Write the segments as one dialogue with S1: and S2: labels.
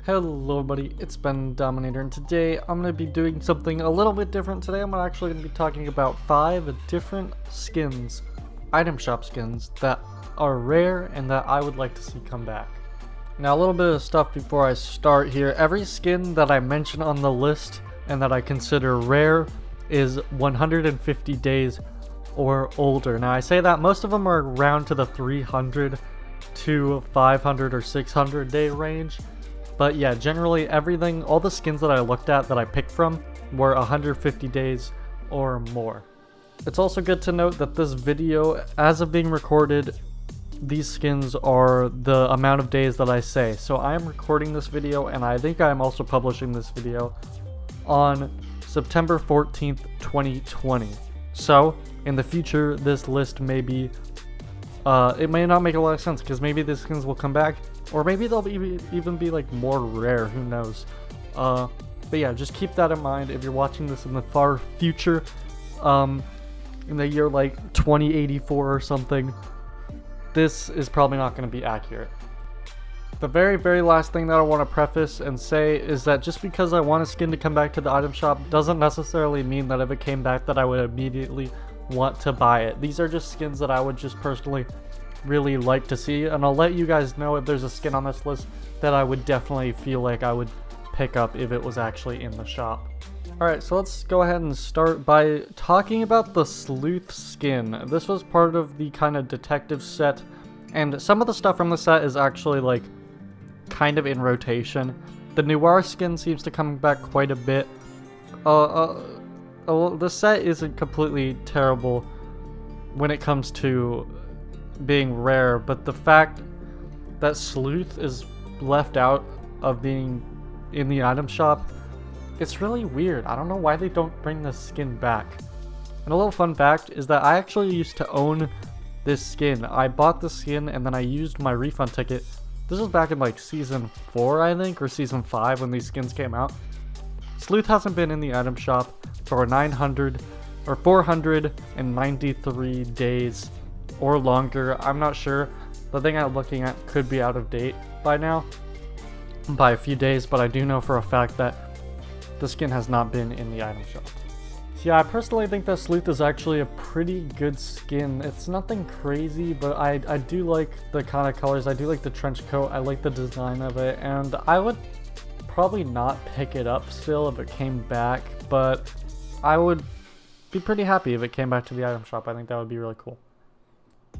S1: Hello everybody, it's Ben Dominator, and today I'm going to be doing something a little bit different. Today I'm actually going to be talking about 5 different skins, item shop skins, that are rare and that I would like to see come back. Now a little bit of stuff before I start here. Every skin that I mention on the list and that I consider rare is 150 days or older. Now I say that most of them are around to the 300 to 500 or 600 day range. But yeah, generally everything, all the skins that I looked at that I picked from were 150 days or more. It's also good to note that this video, as of being recorded, these skins are the amount of days that I say. So I am recording this video, and I think I am also publishing this video on September 14th, 2020. So in the future, this list may be, it may not make a lot of sense because maybe these skins will come back. Or maybe they'll even be like more rare, who knows. But yeah, just keep that in mind if you're watching this in the far future, in the year like 2084 or something. This is probably not going to be accurate. The very last thing that I want to preface and say is that just because I want a skin to come back to the item shop doesn't necessarily mean that if it came back that I would immediately want to buy it. These are just skins that I would just personally really like to see, and I'll let you guys know if there's a skin on this list that I would definitely feel like I would pick up if it was actually in the shop. Alright, so let's go ahead and start by talking about the Sleuth skin. This was part of the kind of detective set, and some of the stuff from the set is actually like kind of in rotation. The Noir skin seems to come back quite a bit. The set isn't completely terrible when it comes to being rare, but the fact that Sleuth is left out of being in the item shop, it's really weird. I don't know why they don't bring this skin back. And a little fun fact is that I actually used to own this skin. I bought the skin and then I used my refund ticket. This was back in like season 4, I think, or season 5 when these skins came out. Sleuth hasn't been in the item shop for 493 days or longer. I'm not sure. The thing I'm looking at could be out of date by now, by a few days, but I do know for a fact that the skin has not been in the item shop. So yeah, I personally think that Sleuth is actually a pretty good skin. It's nothing crazy, but I do like the kind of colors. I do like the trench coat. I like the design of it, and I would probably not pick it up still if it came back, but I would be pretty happy if it came back to the item shop. I think that would be really cool.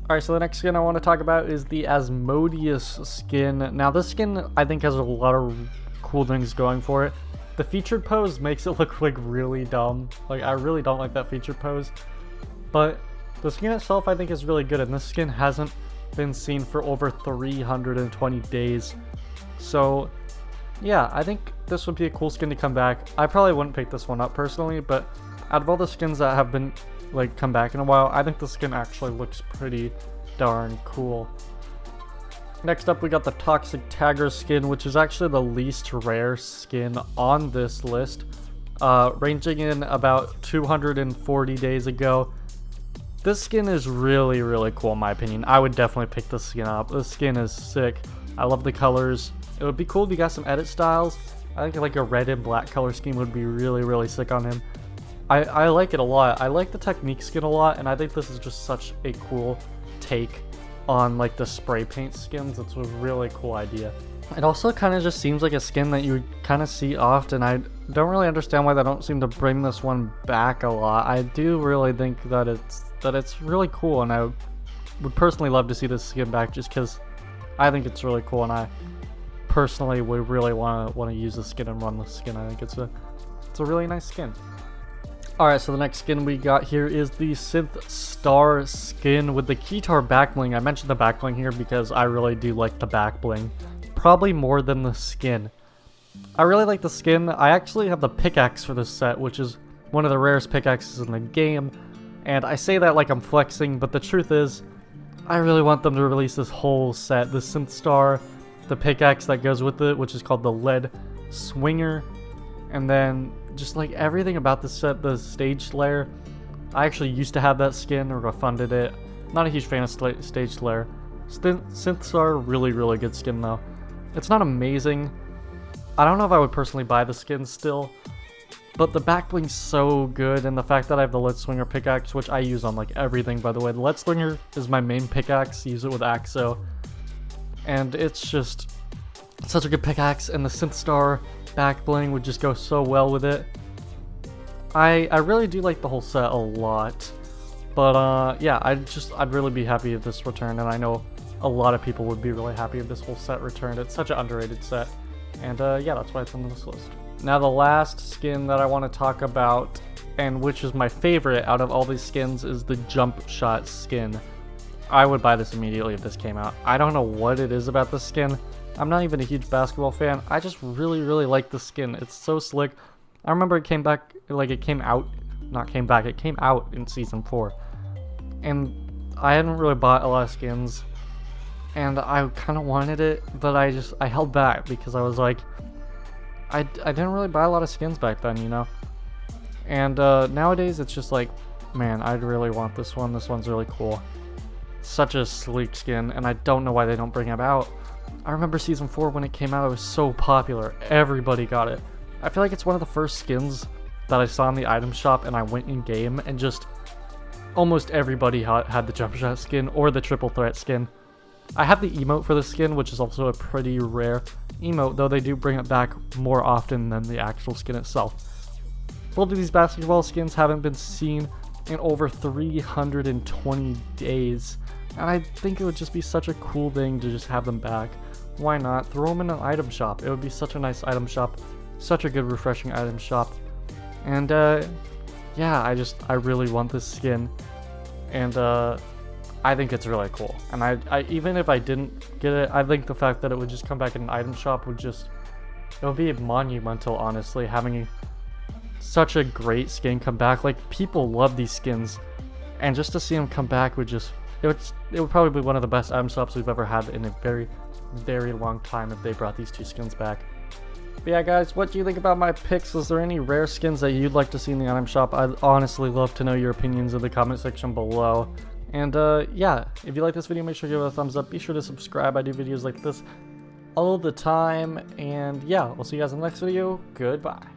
S1: Alright, so the next skin I want to talk about is the Asmodeus skin. Now this skin I think has a lot of cool things going for it. The featured pose makes it look like really dumb. Like, I really don't like that featured pose. But the skin itself I think is really good, and this skin hasn't been seen for over 320 days. So yeah, I think this would be a cool skin to come back. I probably wouldn't pick this one up personally, but out of all the skins that have been like come back in a while, I think the skin actually looks pretty darn cool. Next up we got the Toxic Tagger skin, which is actually the least rare skin on this list, ranging in about 240 days ago. This skin is really cool in my opinion. I would definitely pick this skin up. This skin is sick. I love the colors. It would be cool if you got some edit styles. I think like a red and black color scheme would be really sick on him. I like it a lot. I like the Technique skin a lot, and I think this is just such a cool take on like the spray paint skins. It's a really cool idea. It also kind of just seems like a skin that you kind of see often. I don't really understand why they don't seem to bring this one back a lot. I do really think that it's really cool, and I would personally love to see this skin back just because I think it's really cool, and I personally would really want to use the skin and run the skin. I think it's a really nice skin. Alright, so the next skin we got here is the Synth Star skin with the Keytar back bling. I mentioned the back bling here because I really do like the back bling, probably more than the skin. I really like the skin. I actually have the pickaxe for this set, which is one of the rarest pickaxes in the game, and I say that like I'm flexing, but the truth is I really want them to release this whole set. The Synth Star, the pickaxe that goes with it, which is called the Lead Swinger, and then just like everything about this set, the Stage Slayer. I actually used to have that skin or refunded it. Not a huge fan of Stage Slayer. Synths are really good skin though. It's not amazing, I don't know if I would personally buy the skin still, but the back bling's so good, and the fact that I have the Lead Slinger pickaxe, which I use on like everything, by the way. The Lead Slinger is my main pickaxe, use it with Axo, and it's just such a good pickaxe, and the Synth Star back bling would just go so well with it. I really do like the whole set a lot, but yeah, I'd really be happy if this returned, and I know a lot of people would be really happy if this whole set returned. It's such an underrated set, and yeah, that's why it's on this list. Now the last skin that I want to talk about, and which is my favorite out of all these skins, is the Jump Shot skin. I would buy this immediately if this came out. I don't know what it is about this skin. I'm not even a huge basketball fan. I just really like the skin. It's so slick. I remember it came out in Season 4. And I hadn't really bought a lot of skins. And I kind of wanted it, but I held back because I was like, I didn't really buy a lot of skins back then, you know? And nowadays it's just like, man, I'd really want this one. This one's really cool. Such a sleek skin, and I don't know why they don't bring it out. I remember Season 4 when it came out, it was so popular. Everybody got it. I feel like it's one of the first skins that I saw in the item shop, and I went in game, and just almost everybody had the Jump Shot skin or the Triple Threat skin. I have the emote for the skin, which is also a pretty rare emote, though they do bring it back more often than the actual skin itself. Both of these basketball skins haven't been seen in over 320 days, and I think it would just be such a cool thing to just have them back. Why not? Throw them in an item shop. It would be such a nice item shop, such a good refreshing item shop. And yeah, I really want this skin, and I think it's really cool. And I even if I didn't get it, I think the fact that it would just come back in an item shop would just, it would be monumental, honestly, having such a great skin come back. Like, people love these skins, and just to see them come back would just, it would probably be one of the best item shops we've ever had in a very long time if they brought these two skins back. But yeah, guys, what do you think about my picks? Was there any rare skins that you'd like to see in the item shop? I'd honestly love to know your opinions in the comment section below. And yeah, if you like this video, make sure to give it a thumbs up. Be sure to subscribe. I do videos like this all the time. And yeah, we'll see you guys in the next video. Goodbye.